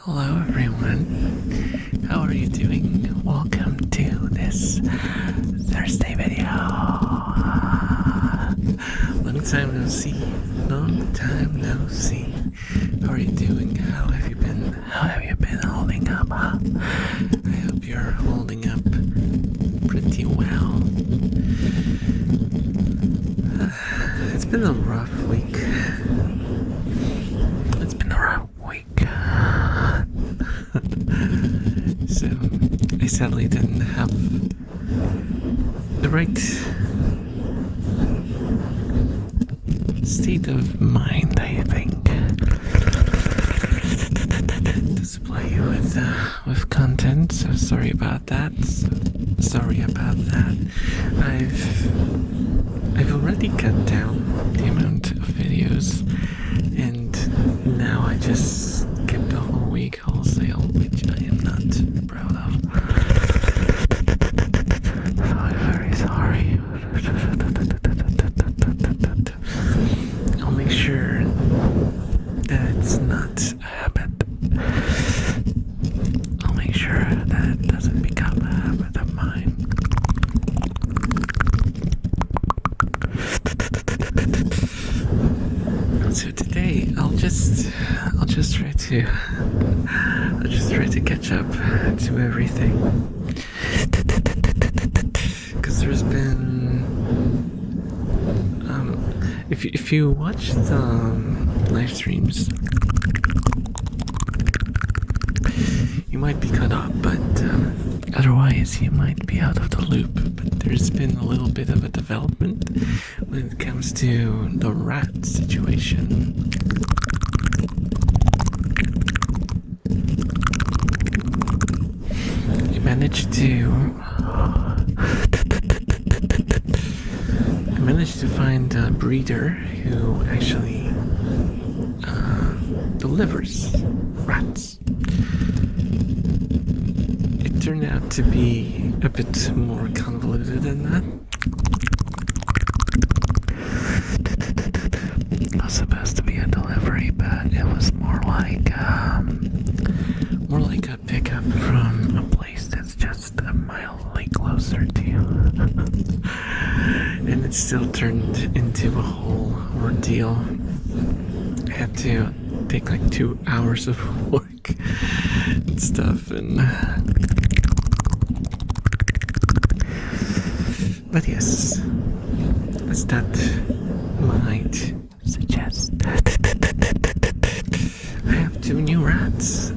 Hello everyone, how are you doing? Welcome to this Thursday video. Long time no see, long time no see. How are you doing? How have you been? How have you been holding up, huh? I hope you're holding up pretty well. It's been a rough week. So, I sadly didn't have the right state of mind, I think, to supply you with content. So sorry about that. I've already cut down the amount of videos, and now I just skipped the whole week wholesale, which I am not proud of. So I'm very sorry. I'll make sure that it's not a habit. I'll make sure that it doesn't become a habit of mine. So today I'll just try to catch up to everything, because there's been if you watch the live streams, you might be caught up, but otherwise you might be out of the loop. But there's been a little bit of a development when it comes to the rat situation. I managed to find a breeder who actually delivers rats. It turned out to be a bit more convoluted than that. It was supposed to be a delivery, but it was more like a pickup from a place that's just a mildly closer to you. And it still turned into a whole ordeal. I had to take like 2 hours of work and stuff, but yes, as that might suggest, I have two new rats.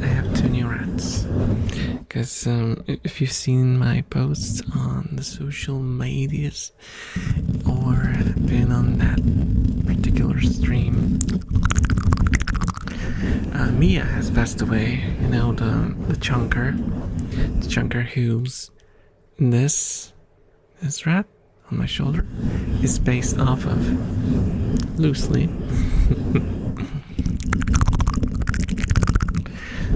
Because if you've seen my posts on the social medias or been on that particular stream, Mia has passed away. You know, the chunker who's this rat on my shoulder is based off of, loosely.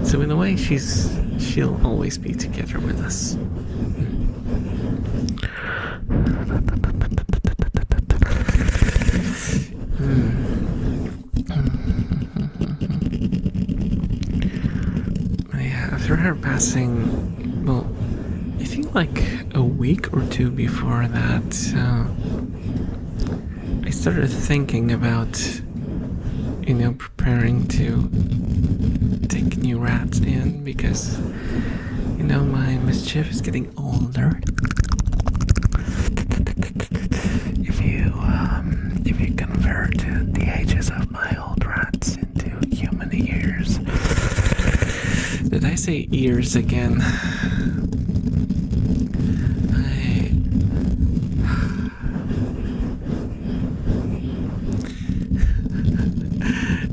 So in a way, she'll always be together with us. Yeah, after her passing, well, I think like a week or two before that, I started thinking about, preparing to take new rats in, because, my mischief is getting older. If you convert the ages of my old rats into human ears. Did I say ears again?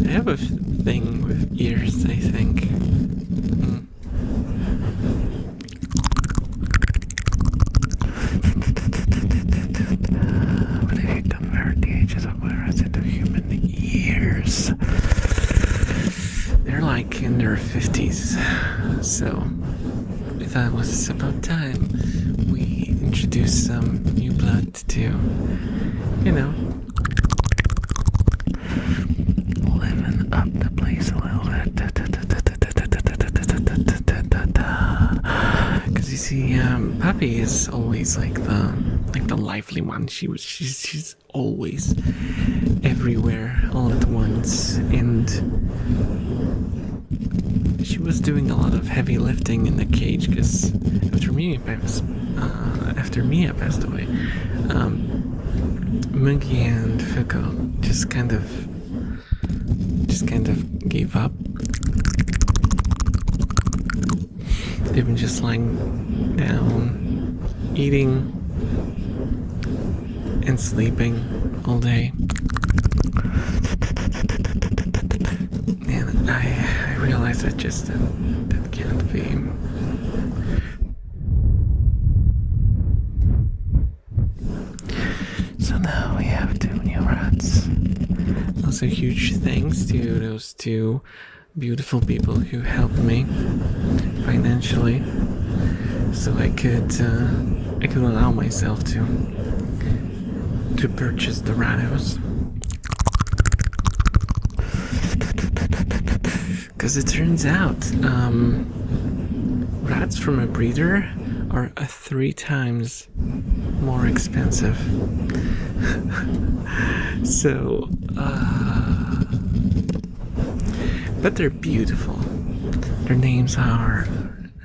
I have a thing with ears, I think. But if you convert the ages of my rats into human ears, they're like in their 50s. So I thought it was about time we introduced some new blood to, liven up the place a little bit. see, Puppy is always like the lively one. She's always everywhere all at once, and she was doing a lot of heavy lifting in the cage because after Mia passed away, Moogie and Fuko just kind of gave up. They've been just lying down, eating, and sleeping all day. And I realized that that can't be. So now we have 2 new rats. Also, huge thanks to those 2 beautiful people who helped me financially, so I could allow myself to purchase the rat house. Because it turns out rats from a breeder are 3 times more expensive. So, but they're beautiful. Their names are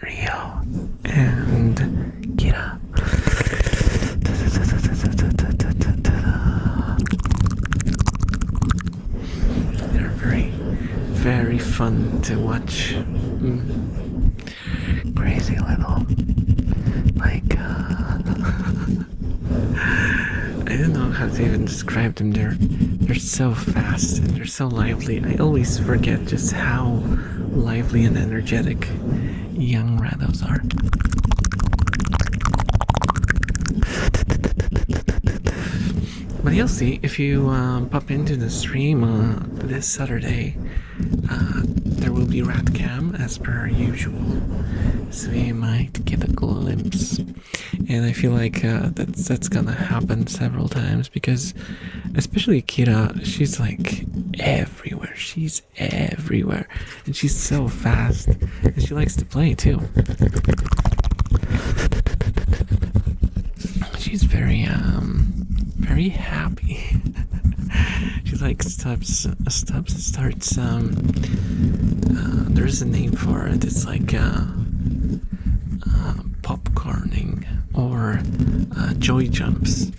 Rio and Kira. They're very, very fun to watch. Crazy little, I don't know how to even describe them. They're so fast and they're so lively. I always forget just how lively and energetic young ratos are. But you'll see if you pop into the stream this Saturday. There will be rat cam as per usual, so you might get a glimpse. And I feel like that's gonna happen several times because, especially Kira, she's like everywhere. She's everywhere, and she's so fast, and she likes to play too. She's very happy. She like starts. There's a name for it. It's like popcorning or joy jumps.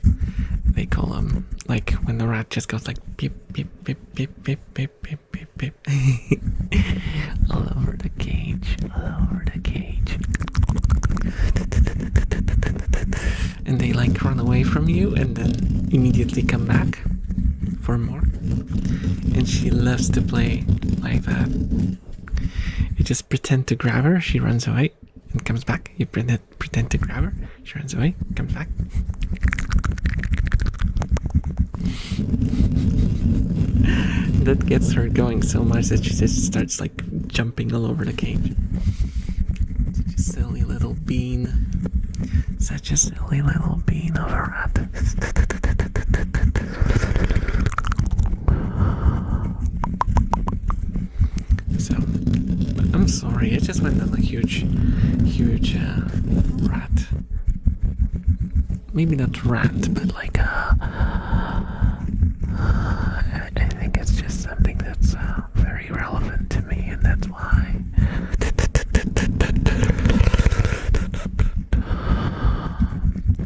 They call them, like when the rat just goes like beep beep beep beep beep beep beep beep beep all over the cage, and they like run away from you and then immediately come back for more. And she loves to play like that. You just pretend to grab her, she runs away and comes back. You pretend to grab her, she runs away, comes back. That gets her going so much that she just starts like jumping all over the cage. Such a silly little bean. Such a silly little bean of a rat. So, I'm sorry, I just went on a huge rat. Maybe not rant, but like I think it's just something that's very relevant to me, and that's why.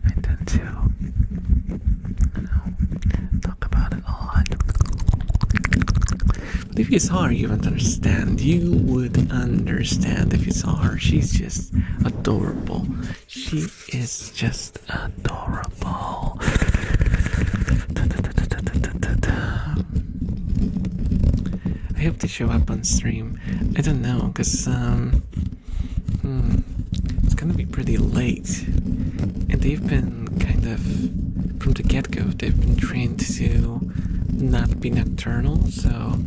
I tend to, talk about it a lot. But if you saw her, you would understand. You would understand if you saw her. She's just adorable. She is just adorable. I hope they show up on stream. I don't know, because it's gonna be pretty late. And they've been kind of, from the get-go, they've been trained to not be nocturnal, so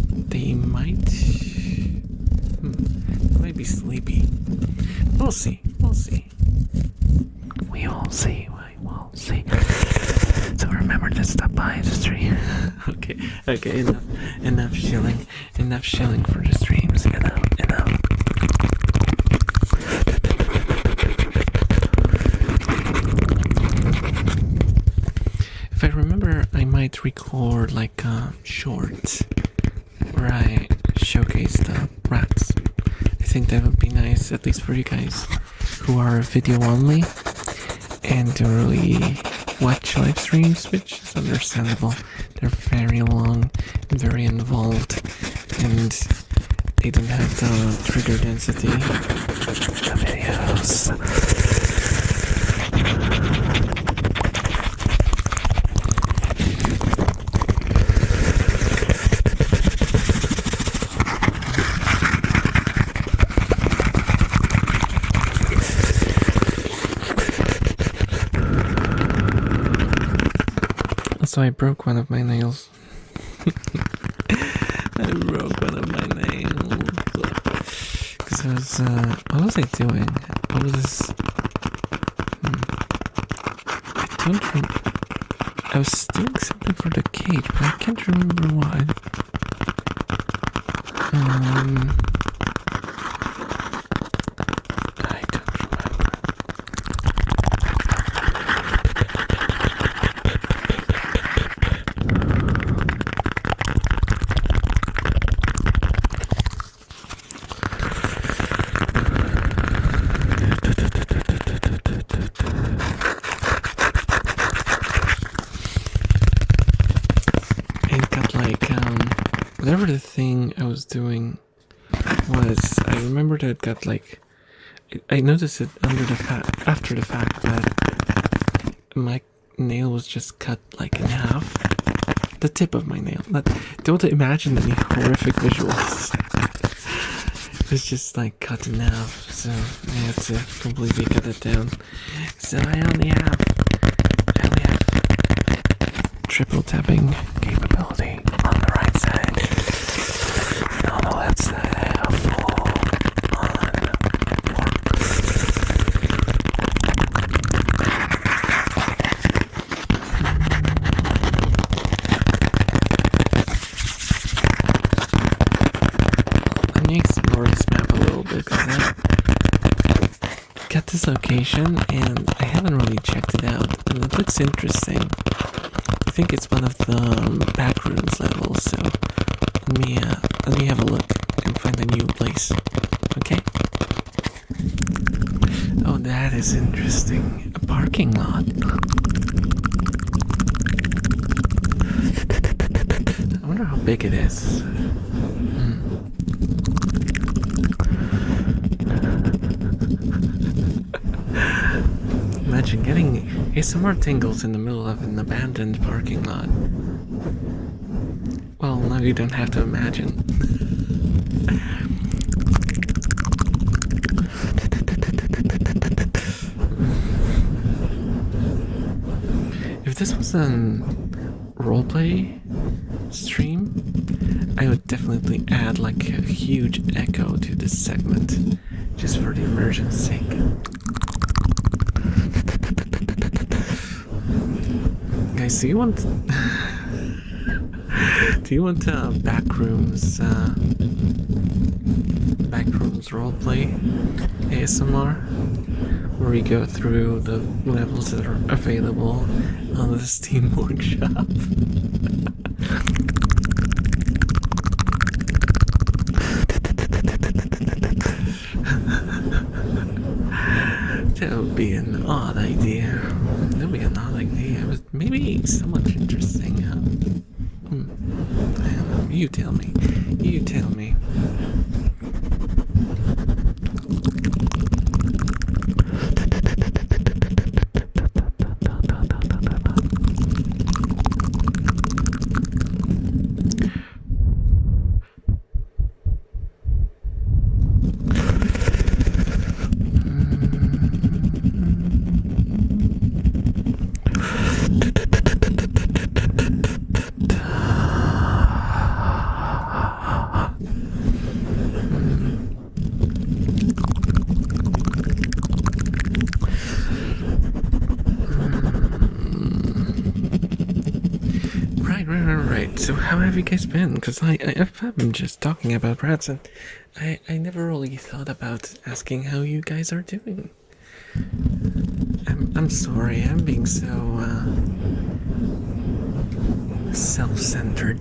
they might be sleepy. We'll see. We will see. So remember to stop by the stream. Okay, enough shilling for the streams, enough. just record like a short where I showcase the rats. I think that would be nice, at least for you guys who are video only and don't really watch live streams, which is understandable. They're very long and very involved, and they don't have the trigger density of the videos. So I broke one of my nails. I broke one of my nails. Because I was, what was I doing? I was doing something for the cage, but I can't remember what. I don't remember. Whatever the thing I was doing was, I remember that it got like, I noticed it after the fact that my nail was just cut like in half. The tip of my nail. Don't imagine any horrific visuals. It was just like cut in half, so I had to completely cut it down. So I only have triple tapping capability on the right side. And on the left side I have full on Let me explore this map a little bit, because I got this location and I haven't really checked it out, and it looks interesting. I think it's one of the Backrooms levels, so let me have a look and find a new place. Okay? Oh, that is interesting. A parking lot. I wonder how big it is. Imagine getting ASMR tingles in the middle of an abandoned parking lot. Well, now you don't have to imagine. If this was a roleplay stream, I would definitely add like a huge echo to this segment, just for the immersion's sake. Guys, do you want Backrooms roleplay ASMR, where we go through the levels that are available on the Steam Workshop? That would be an odd idea. That would be an odd idea. It was maybe somewhat interesting, huh? I don't know. You tell me. You tell me. Right. So how have you guys been? Because I've been just talking about rats, and I never really thought about asking how you guys are doing. I'm sorry. I'm being so self-centered.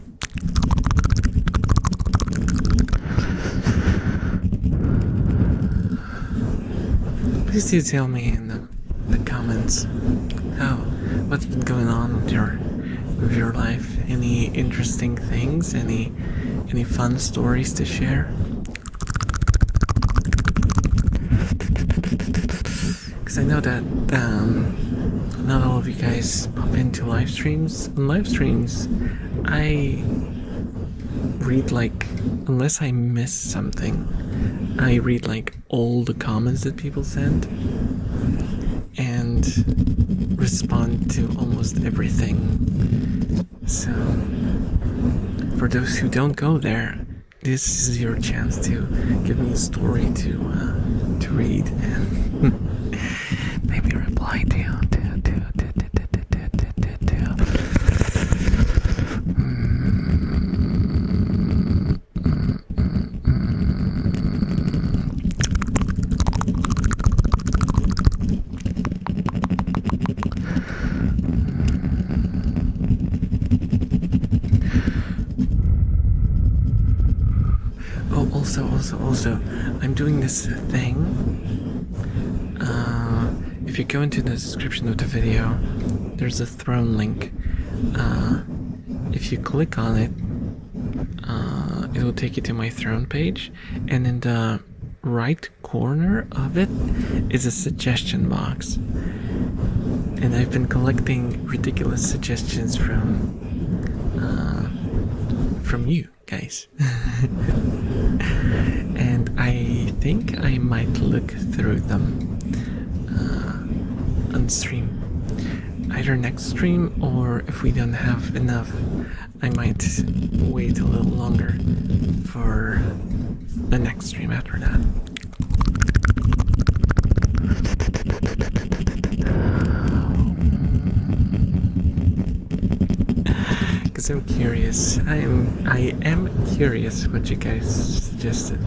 Please do tell me in the comments what's been going on with your life. Any interesting things? Any fun stories to share? Because I know that not all of you guys pop into live streams. On live streams, I read unless I miss something, I read all the comments that people send and respond to almost everything. So for those who don't go there, this is your chance to give me a story to read and maybe reply to. Also, I'm doing this thing. If you go into the description of the video, there's a throne link. If you click on it, it will take you to my throne page, and in the right corner of it is a suggestion box. And I've been collecting ridiculous suggestions from you guys. And I think I might look through them on stream. Either next stream, or if we don't have enough, I might wait a little longer for the next stream after that. Because I'm curious. I am curious what you guys suggested.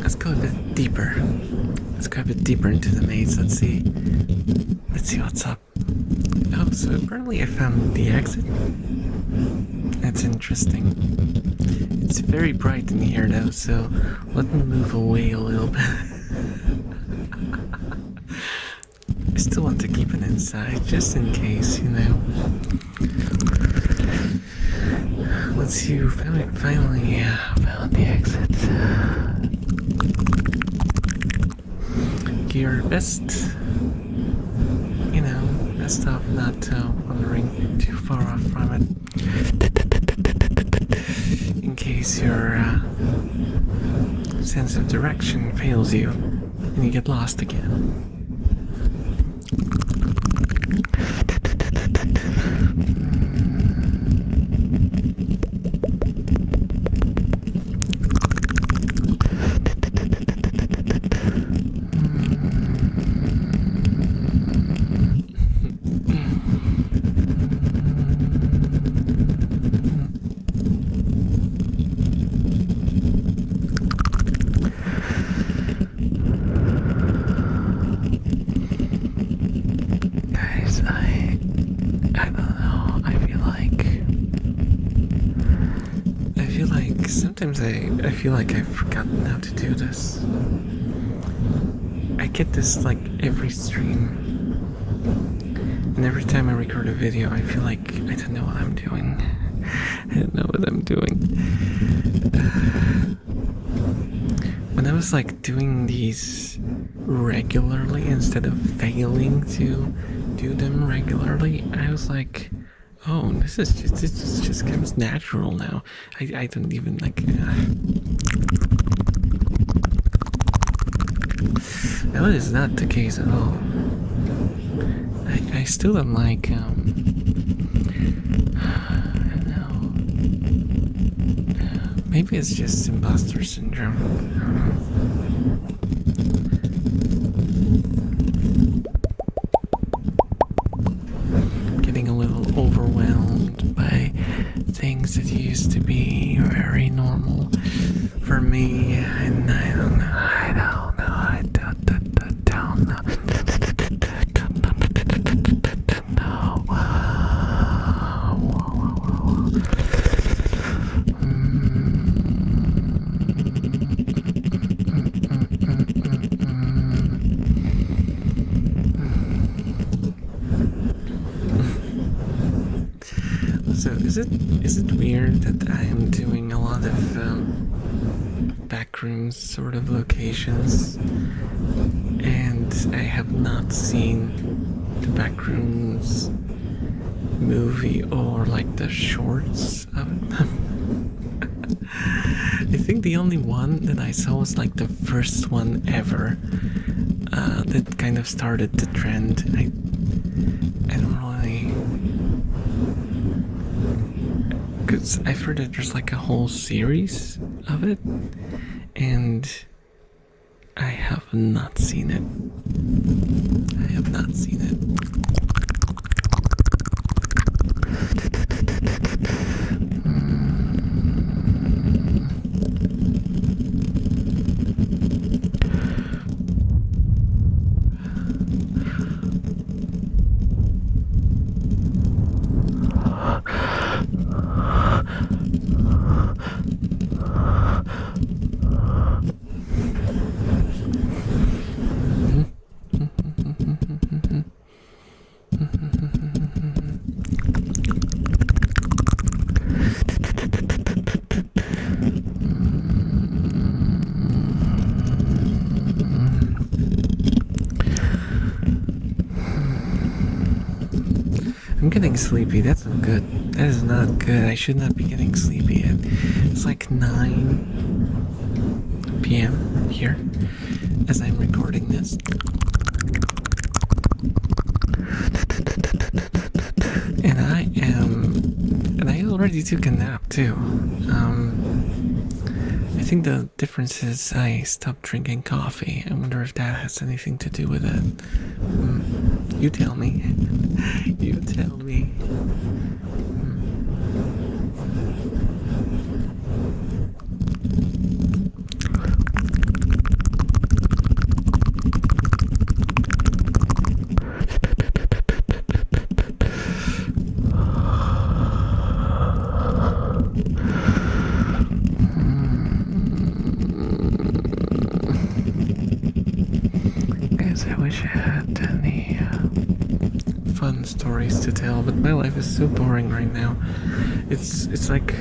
Let's go a bit deeper. Let's go a bit deeper into the maze. Let's see what's up. Oh, so apparently I found the exit. That's interesting. It's very bright in here though, so let me move away a little bit. I still want to keep it inside, just in case, you know. Once you finally found the exit, your best off not wandering too far off from it, in case your sense of direction fails you and you get lost again. Sometimes I feel like I've forgotten how to do this. I get this every stream, and every time I record a video I feel like I don't know what I'm doing. I don't know what I'm doing. When I was doing these regularly instead of failing to do them regularly, I was like, oh, this just comes natural now. I don't even No, it is not the case at all. I still don't like, I don't know. Maybe it's just imposter syndrome. I don't know. things that used to be very normal for me, and I don't know. So is it weird that I am doing a lot of backrooms sort of locations, and I have not seen the Backrooms movie or like the shorts of it? I think the only one that I saw was like the first one ever that kind of started the trend. I don't really, because I've heard that there's like a whole series of it, and I have not seen it. I have not seen it. I'm getting sleepy. That's not good. That is not good. I should not be getting sleepy yet. It's like 9 p.m. here as I'm recording this. And I already took a nap too. I think the difference is I stopped drinking coffee. I wonder if that has anything to do with it. You tell me. You tell me. I wish I had any fun stories to tell, but my life is so boring right now. It's like,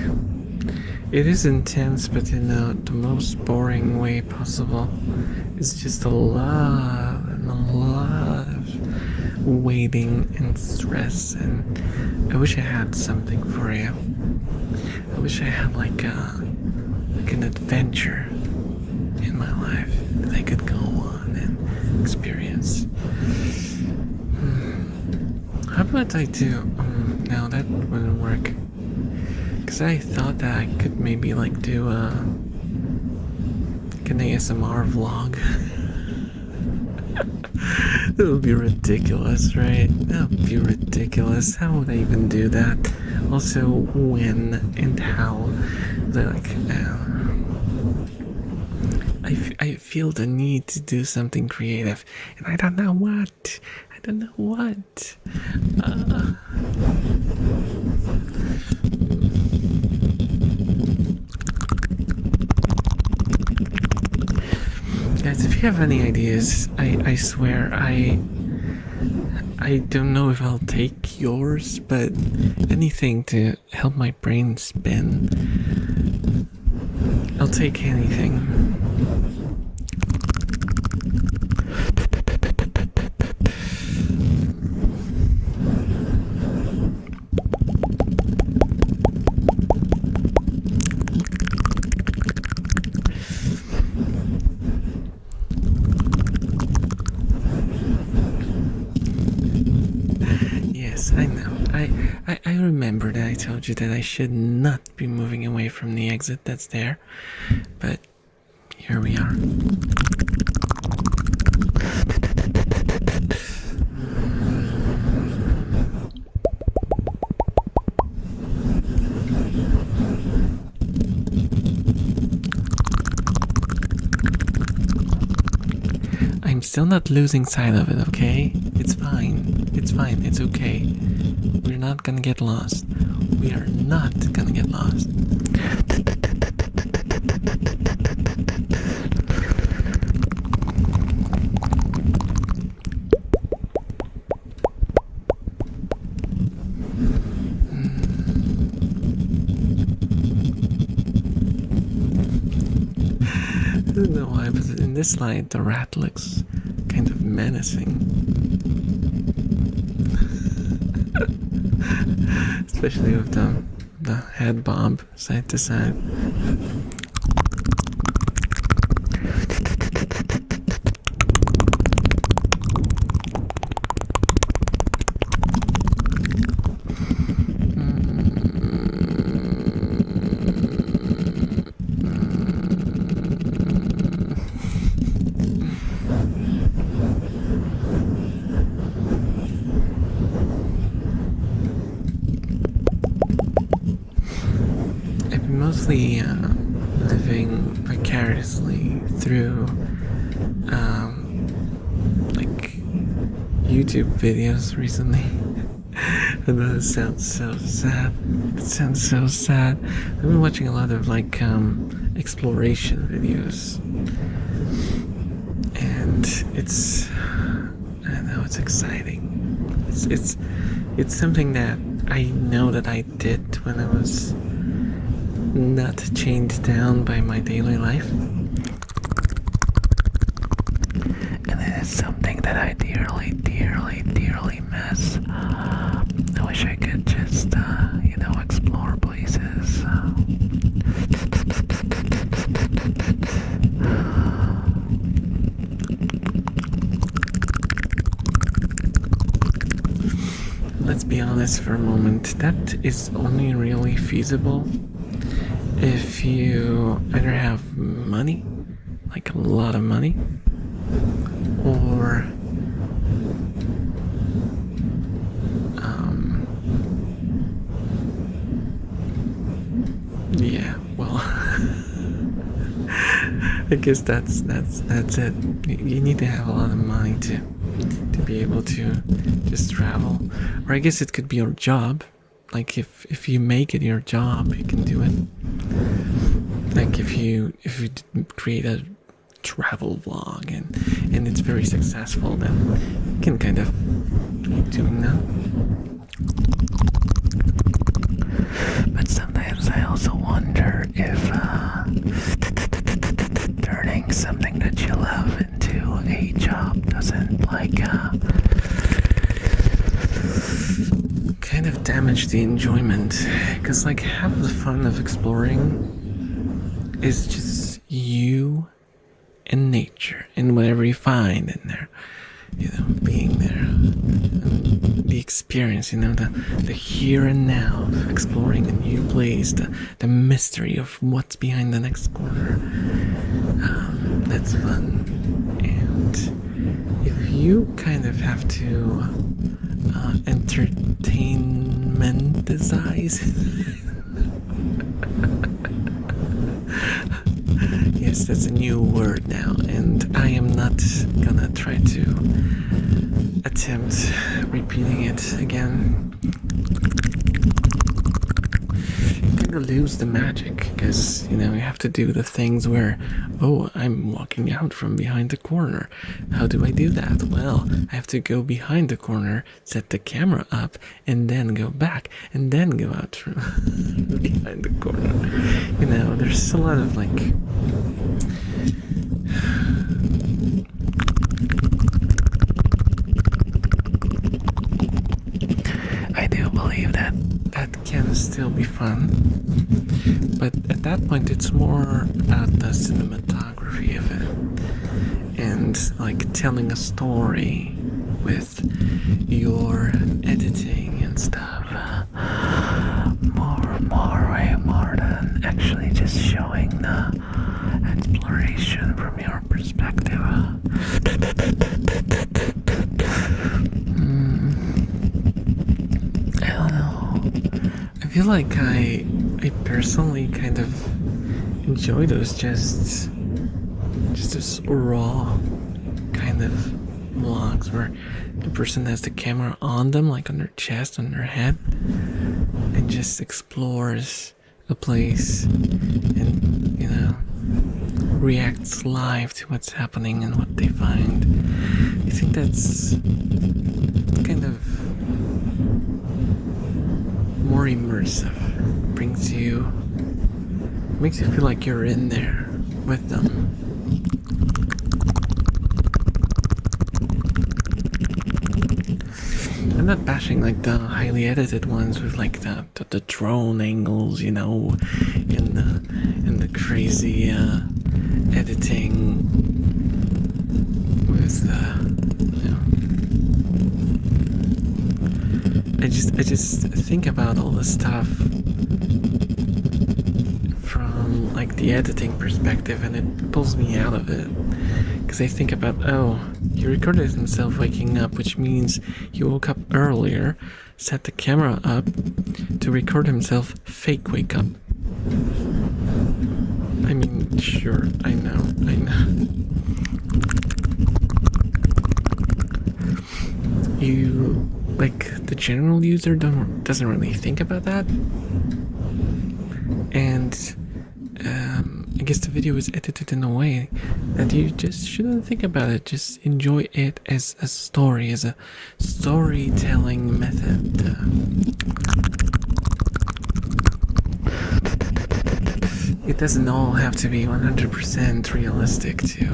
it is intense, but in the most boring way possible. It's just a lot of waiting and stress, and I wish I had something for you. I wish I had like an adventure in my life that I could go on and experience. How about I do? No, that wouldn't work. Cause I thought that I could maybe like do like an ASMR vlog. That would be ridiculous, right? That would be ridiculous. How would I even do that? Also, when and how? Like, I feel the need to do something creative, and I don't know what. I don't know what. Guys, if you have any ideas, I swear I don't know if I'll take yours, but anything to help my brain spin, I'll take anything. Yes, I know. I remember that I told you that I should not be moving away from the exit that's there, but here we are. still not losing sight of it, okay? It's fine. It's fine. It's okay. We're not gonna get lost. We are not gonna get lost. I don't know why, but in this light, the rat looks kind of menacing. Especially with the head bob side to side. Mostly living vicariously through like YouTube videos recently. And that sounds so sad. It sounds so sad. I've been watching a lot of like exploration videos, and I know it's exciting. It's something that I know that I did when I was not chained down by my daily life, and it is something that I dearly, dearly, dearly miss. I wish I could just, explore places. Let's be honest for a moment. That is only really feasible if you either have money, like a lot of money, or yeah, well, I guess that's it. You need to have a lot of money to be able to just travel, or I guess it could be your job. Like if you make it your job, you can do it. Like if you create a travel vlog and it's very successful, then you can kind of keep doing that. But sometimes I also wonder if turning something that you love into a job doesn't kind of damage the enjoyment, because like half the fun of exploring is just you and nature and whatever you find in there, being there, and the experience, the here and now of exploring a new place, the mystery of what's behind the next corner. That's fun. And if you kind of have to entertainmentize yes, that's a new word now, and I am not gonna try to attempt repeating it again. You kind of lose the magic, because you have to do the things where, oh, I'm walking out from behind the corner. How do I do that? Well, I have to go behind the corner, set the camera up, and then go back, and then go out from behind the corner. There's a lot of I do believe that can still be fun, but at that point it's more about the cinematography of it, and telling a story with your editing and stuff. Way more than actually just showing the exploration from your perspective. I don't know. I feel like I personally kind of enjoy those just as raw kind of vlogs where the person has the camera on them, like on their chest, on their head, and just explores a place and, reacts live to what's happening and what they find. I think that's kind of more immersive. Makes you feel like you're in there with them. I'm not bashing like the highly edited ones with like the drone angles, and the crazy editing with I just think about all the stuff from like the editing perspective, and it pulls me out of it. Because I think about, he recorded himself waking up, which means he woke up earlier, set the camera up to record himself fake wake up. I mean, sure, I know. You, like, the general user doesn't really think about that. And I guess the video is edited in a way that you just shouldn't think about it. Just enjoy it as a story, as a storytelling method. It doesn't all have to be 100% realistic to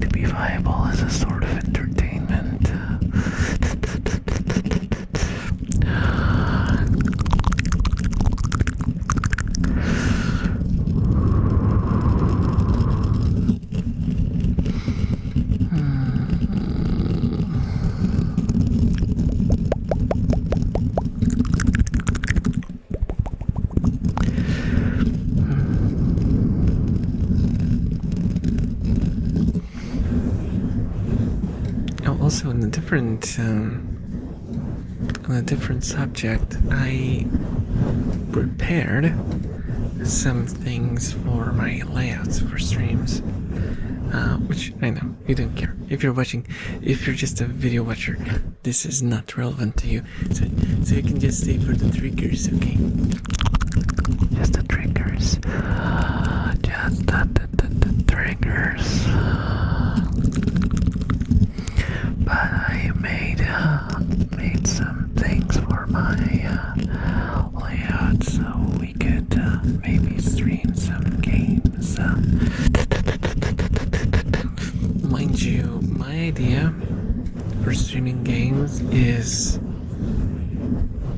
be viable as a sort of entertainment. Also, on a different subject, I prepared some things for my layouts for streams, which I know you don't care. If you're just a video watcher, this is not relevant to you. So you can just stay for the triggers, okay? Just the triggers. Just the triggers. But I made some things for my layout, so we could maybe stream some games. Mind you, my idea for streaming games is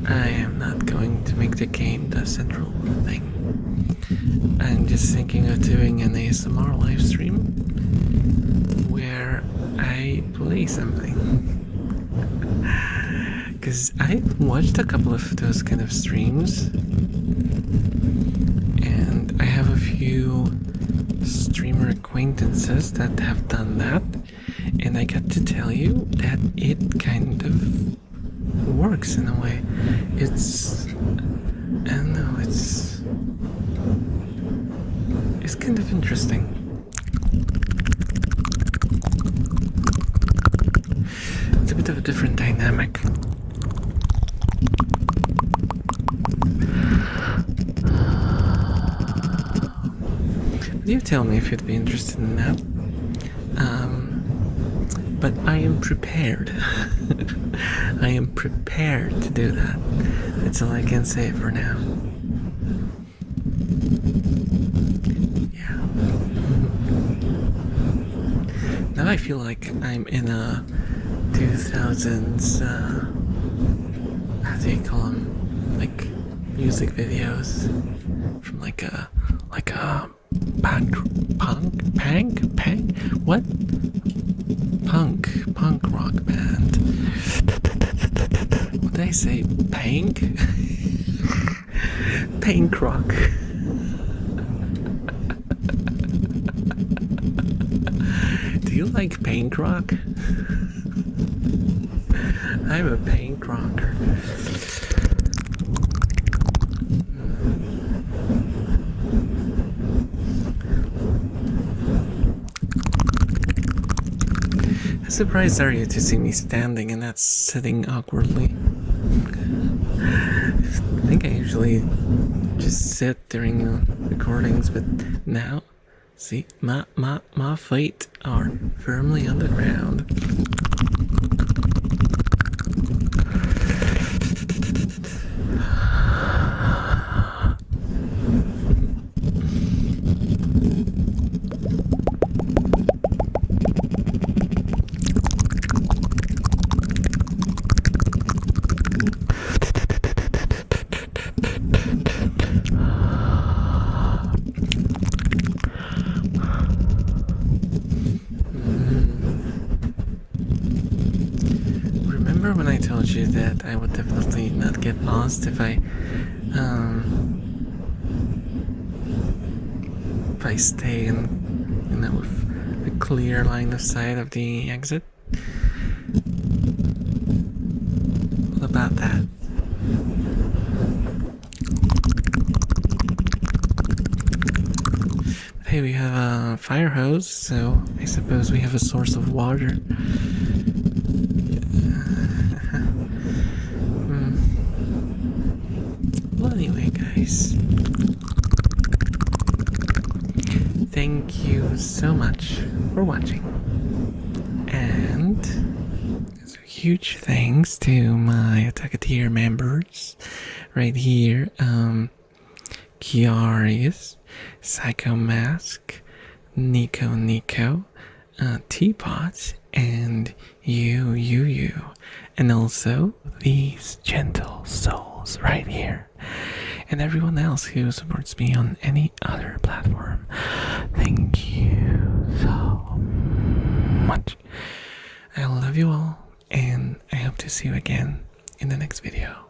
I am not going to make the game the central thing. I'm just thinking of doing an ASMR live stream where I play something. Because I've watched a couple of those kind of streams, and I have a few streamer acquaintances that have done that, and I got to tell you that it kind of works in a way. I don't know, it's kind of interesting. It's a bit of a different dynamic. You tell me if you'd be interested in that. But I am prepared. I am prepared to do that. That's all I can say for now. Yeah. Now I feel like I'm in a 2000s, how do you call them? Like music videos from like a punk rock band. What did I say? Pank rock. Do you like pank rock? I'm a pank rocker. surprised are you to see me standing and not sitting awkwardly? I think I usually just sit during recordings, but now, see, my feet are firmly on the ground. Remember when I told you that I would definitely not get lost if I stay in, with a clear line of sight of the exit? What about that? But hey, we have a fire hose, so I suppose we have a source of water. Well, anyway, guys, thank you so much for watching, and a huge thanks to my Attack-a-Tier members right here, Kiarius, Psycho Mask, Nico, Teapot, and you, and also these gentle souls right here, and everyone else who supports me on any other platform. Thank you so much. I love you all, and I hope to see you again in the next video.